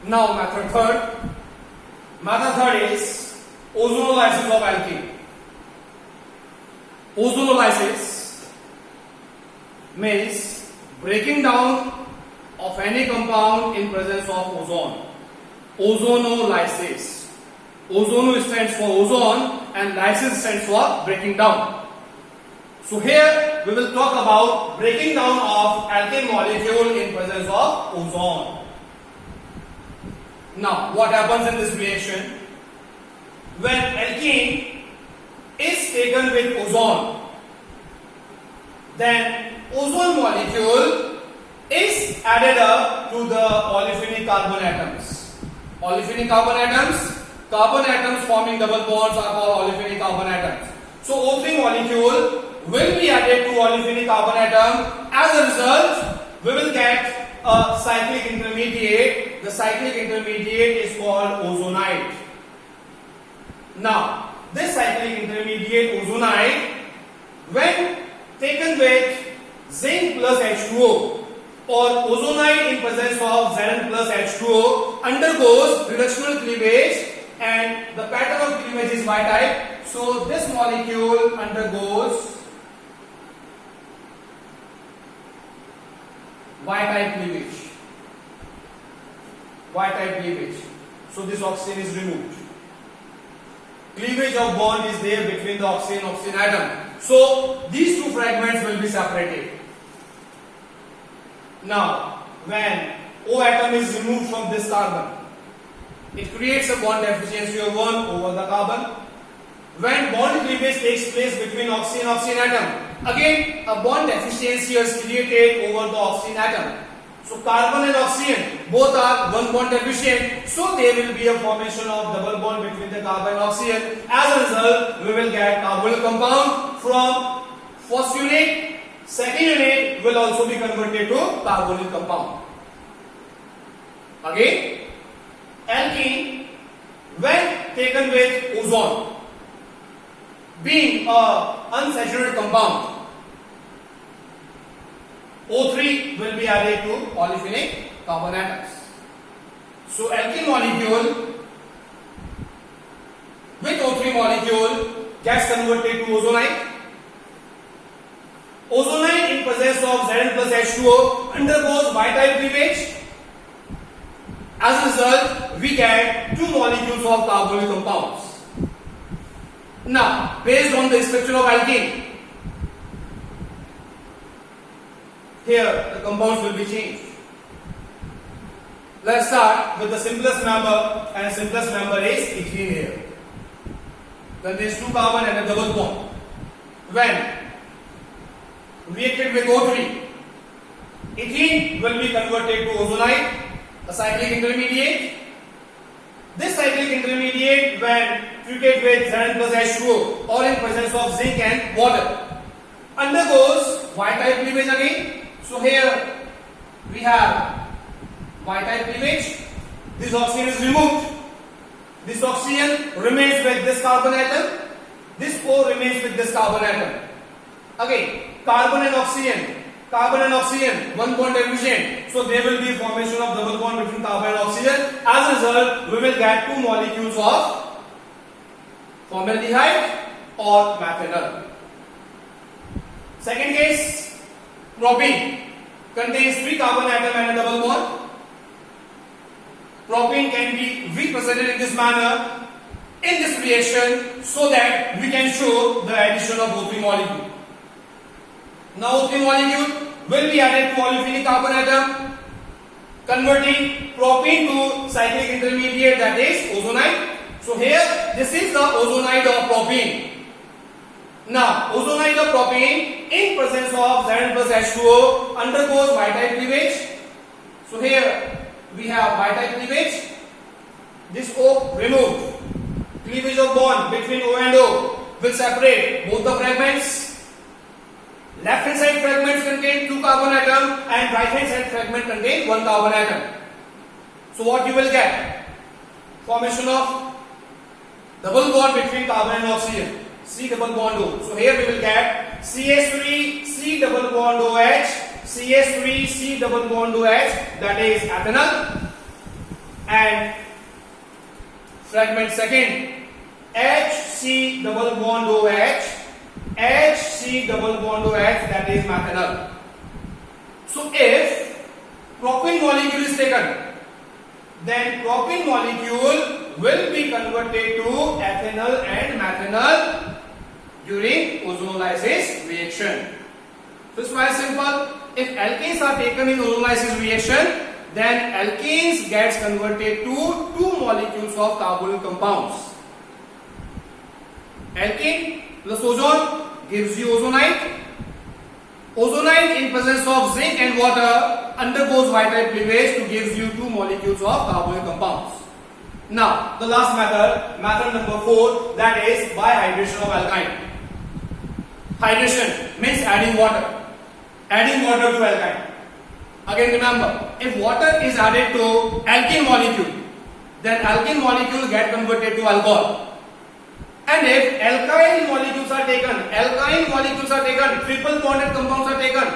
Now method third. Method third is ozonolysis of alkene. Ozonolysis means breaking down of any compound in presence of ozone. Ozonolysis. Ozono stands for ozone and lysis stands for breaking down. So here we will talk about breaking down of alkane molecule in presence of ozone. Now what happens in this reaction? When alkene is taken with ozone, then ozone molecule is added up to the olefinic carbon atoms. Olefinic carbon atoms forming double bonds are called olefinic carbon atoms. So O3 molecule will be added to olefinic carbon atom. As a result, we will get a cyclic intermediate. The cyclic intermediate is called ozonide. Now, this cyclic intermediate ozonide, when taken with zinc plus H2O or ozonide in presence of Zn plus H2O, undergoes reductional cleavage and the pattern of cleavage is Y-type. So this molecule undergoes Y-type cleavage. Y-type cleavage. So this oxygen is removed. Cleavage of bond is there between the oxygen atom. So these two fragments will be separated. Now, when O atom is removed from this carbon, it creates a bond deficiency of 1 over the carbon. When bond cleavage takes place between oxygen atom, again a bond deficiency is created over the oxygen atom. So carbon and oxygen both are one bond deficient, so there will be a formation of double bond between the carbon and oxygen. As a result, we will get carbonyl compound from first unit. Second unit will also be converted to carbonyl compound. Again, alkene when taken with ozone, being a unsaturated compound, O3 will be added to olefinic carbon atoms. So alkene molecule with O3 molecule gets converted to ozonide. Ozonide in presence of Zn plus H2O undergoes Y-type cleavage. As a result, we get two molecules of carbonyl compounds. Now, based on the structure of alkene, here the compounds will be changed. Let's start with the simplest member, and simplest member is ethene here. Contains two carbon and a double bond. When reacted with O3, ethene will be converted to ozonide, a cyclic intermediate. This cyclic intermediate, when treated with Zn plus H2O or in presence of zinc and water, undergoes Y-type cleavage again. So here we have Y-type cleavage. This oxygen is removed. This oxygen remains with this carbon atom. This O remains with this carbon atom. Again, carbon and oxygen, one bond deficient. So there will be formation of double bond between carbon and oxygen. As a result, we will get two molecules of formaldehyde or methanol. Second case, propene contains three carbon atom and a double bond. Propene can be represented in this manner in this reaction so that we can show the addition of O3 molecule. Now O3 molecule will be added to olefinic carbon atom, converting propene to cyclic intermediate, that is ozonide. So here this is the ozonide of propene. Now ozonide of propene in presence of Zn plus H2O undergoes Y-type cleavage. So here we have Y-type cleavage. This O removed. Cleavage of bond between O and O will separate both the fragments. Left hand side fragments contain two carbon atom and right hand side fragment contain one carbon atom. So what you will get? Formation of double bond between carbon and oxygen. C double bond O. So here we will get CH3 C double bond OH, CH3 C double bond OH, that is ethanol. and fragment second, HC double bond OH, HC double bond OH, that is methanol. So if propene molecule is taken, then propene molecule will be converted to ethanol and methanol during ozonolysis reaction. So it's very simple. If alkanes are taken in ozonolysis reaction, then alkanes gets converted to two molecules of carbonyl compounds. Alkane plus ozone gives you ozonite. Ozonite in presence of zinc and water undergoes Y-type cleavage to gives you two molecules of carbonyl compounds. Now the last method, method number 4, that is by hydration of alkyne. Hydration means adding water to alkyne. Again remember, if water is added to alkene molecule, then alkene molecule get converted to alcohol. And if alkyne molecules are taken, triple bonded compounds are taken,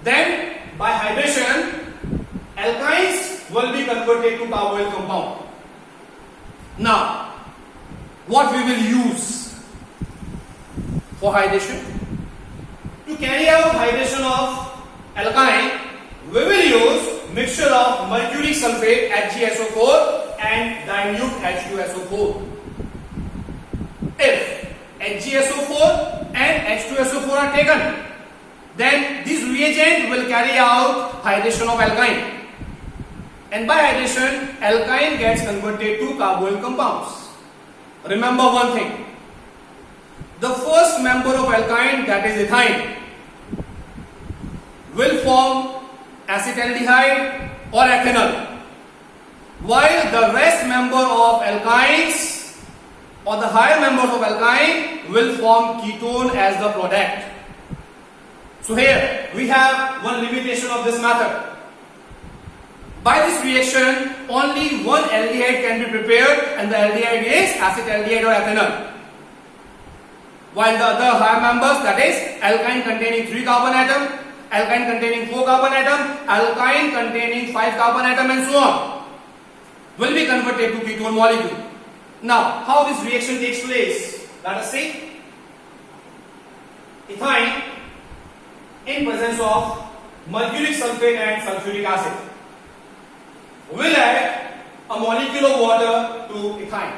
then by hydration, alkynes will be converted to carboyl compound. Now, what we will use for hydration? To carry out hydration of alkyne, we will use mixture of mercury sulfate HgSO4 and dilute H2SO4. If HgSO4 and H2SO4 are taken, then this reagent will carry out hydration of alkyne. And by hydration, alkyne gets converted to carboyl compounds. Remember one thing. The first member of alkyne, that is ethyne, will form acetaldehyde or ethanol, while the rest member of alkynes or the higher members of alkyne will form ketone as the product. So here we have one limitation of this method. By this reaction, only one aldehyde can be prepared, and the aldehyde is acetaldehyde or ethanol. While the other higher members, that is alkyne containing 3 carbon atom, alkyne containing 4 carbon atom, alkyne containing 5 carbon atom, and so on, will be converted to ketone molecule. Now, how this reaction takes place? Let us see. Ethyne in presence of mercuric sulfate and sulfuric acid will add a molecule of water to ethyne.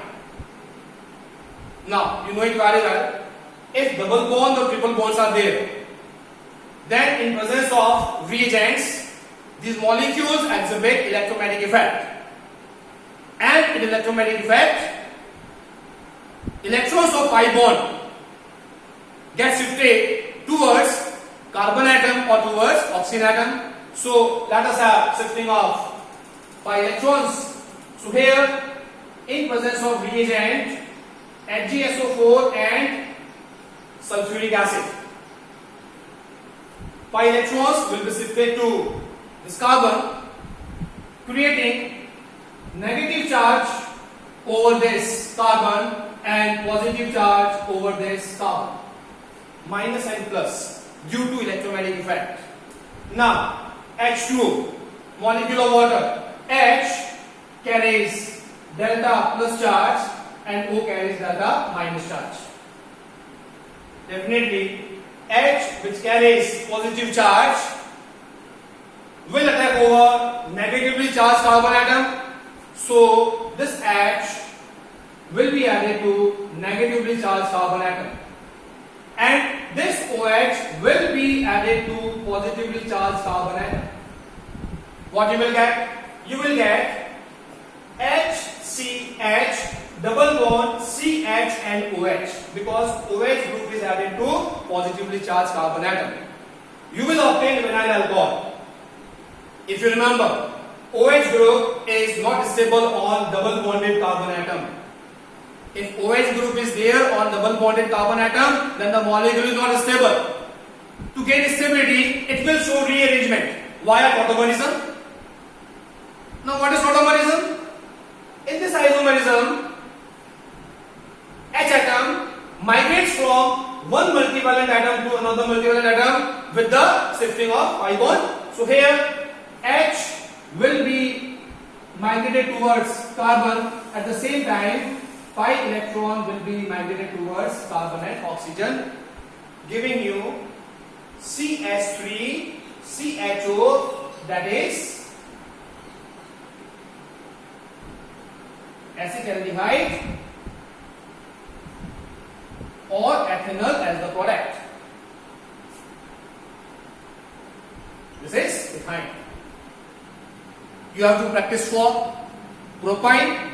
Now, you know it very well. If double bond or triple bonds are there, then in presence of reagents, these molecules exhibit electromagnetic effect. And in electromagnetic effect, electrons of pi bond get shifted towards carbon atom or towards oxygen atom. So let us have shifting of pi electrons. So here, in presence of reagent HgSO4 and sulfuric acid, pi electrons will be shifted to this carbon, creating negative charge over this carbon and positive charge over this carbon, minus and plus, due to electromagnetic effect. Now, H2O, molecule of water, H carries delta plus charge and O carries delta minus charge. Definitely, H, which carries positive charge, will attack over negatively charged carbon atom. So this H will be added to negatively charged carbon atom, and this OH will be added to positively charged carbon atom. What you will get? You will get HCH double bond CH and OH, because OH group is added to positively charged carbon atom. You will obtain vinyl alcohol. If you remember, OH group is not stable on double bonded carbon atom. If OH group is there on double bonded carbon atom, then the molecule is not stable. To gain stability, it will show rearrangement via tautomerism. Now, what is tautomerism? In this isomerism, H atom migrates from one multivalent atom to another multivalent atom with the shifting of pi bond. So here H will be migrated towards carbon. At the same time, pi electron will be migrated towards carbon and oxygen, giving you CH3, CHO, that is acetaldehyde or ethanol as the product. This is ethyne. You have to practice for propyne,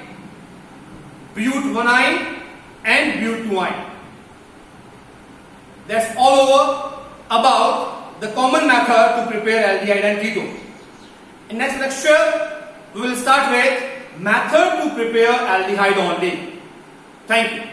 but1-ine and but2-ine. That's all over about the common method to prepare aldehyde and ketone. In next lecture, we will start with method to prepare aldehyde only. Thank you.